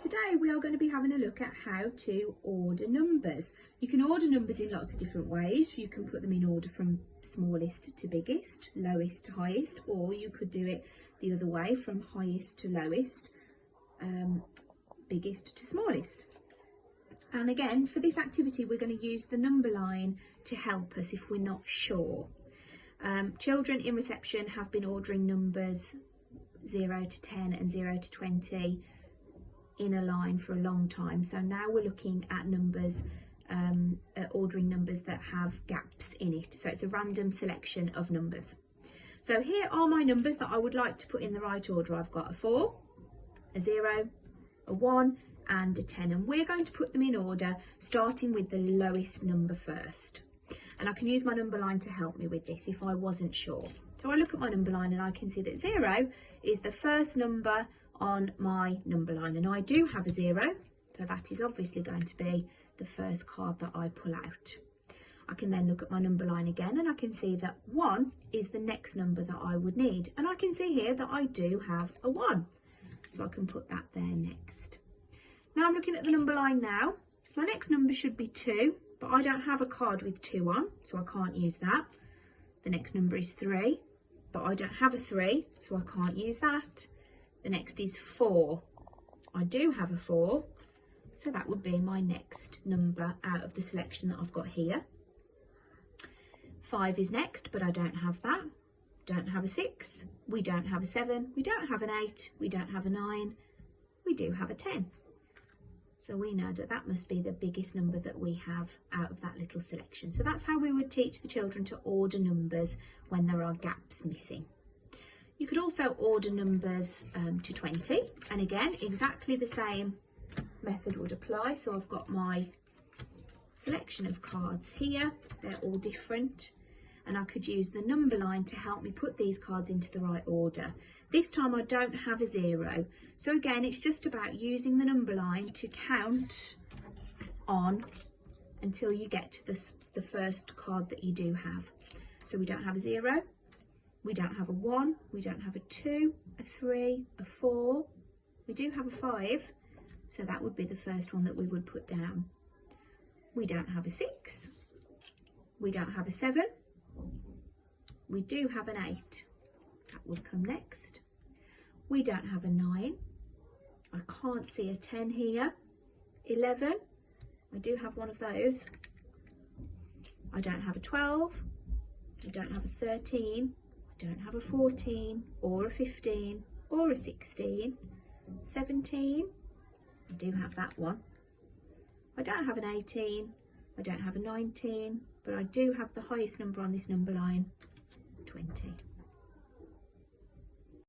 today we are going to be having a look at how to order numbers. You can order numbers in lots of different ways. You can put them in order from smallest to biggest, lowest to highest, or you could do it the other way, from highest to lowest, biggest to smallest. And again, for this activity we're going to use the number line to help us if we're not sure. Children in reception have been ordering numbers 0 to 10 and 0 to 20 in a line for a long time. So now we're looking at numbers, ordering numbers that have gaps in it. So it's a random selection of numbers. So here are my numbers that I would like to put in the right order. I've got a 4, a 0, a 1 and a 10, and we're going to put them in order starting with the lowest number first. And I can use my number line to help me with this if I wasn't sure. So I look at my number line and I can see that 0 is the first number on my number line, and I do have a 0, so that is obviously going to be the first card that I pull out. I can then look at my number line again and I can see that 1 is the next number that I would need, and I can see here that I do have a 1, so I can put that there next. Now I'm looking at the number line now. My next number should be 2, but I don't have a card with 2 on, so I can't use that. The next number is 3, but I don't have a 3, so I can't use that. The next is 4. I do have a 4, so that would be my next number out of the selection that I've got here. 5 is next, but I don't have that. Don't have a 6. We don't have a 7. We don't have an 8. We don't have a 9. We do have a 10. So we know that that must be the biggest number that we have out of that little selection. So that's how we would teach the children to order numbers when there are gaps missing. You could also order numbers to 20, and again exactly the same method would apply. So I've got my selection of cards here, they're all different, and I could use the number line to help me put these cards into the right order. This time I don't have a 0, so again it's just about using the number line to count on until you get to the first card that you do have. So we don't have a 0, we don't have a 1, we don't have a 2, a 3, a 4, we do have a 5, so that would be the first one that we would put down. We don't have a 6, we don't have a 7, we do have an 8, that would come next. We don't have a 9, I can't see a 10 here. 11, I do have one of those. I don't have a 12, I don't have a 13, I don't have a 14 or a 15 or a 16. 17, I do have that one. I don't have an 18, I don't have a 19, but I do have the highest number on this number line, 20.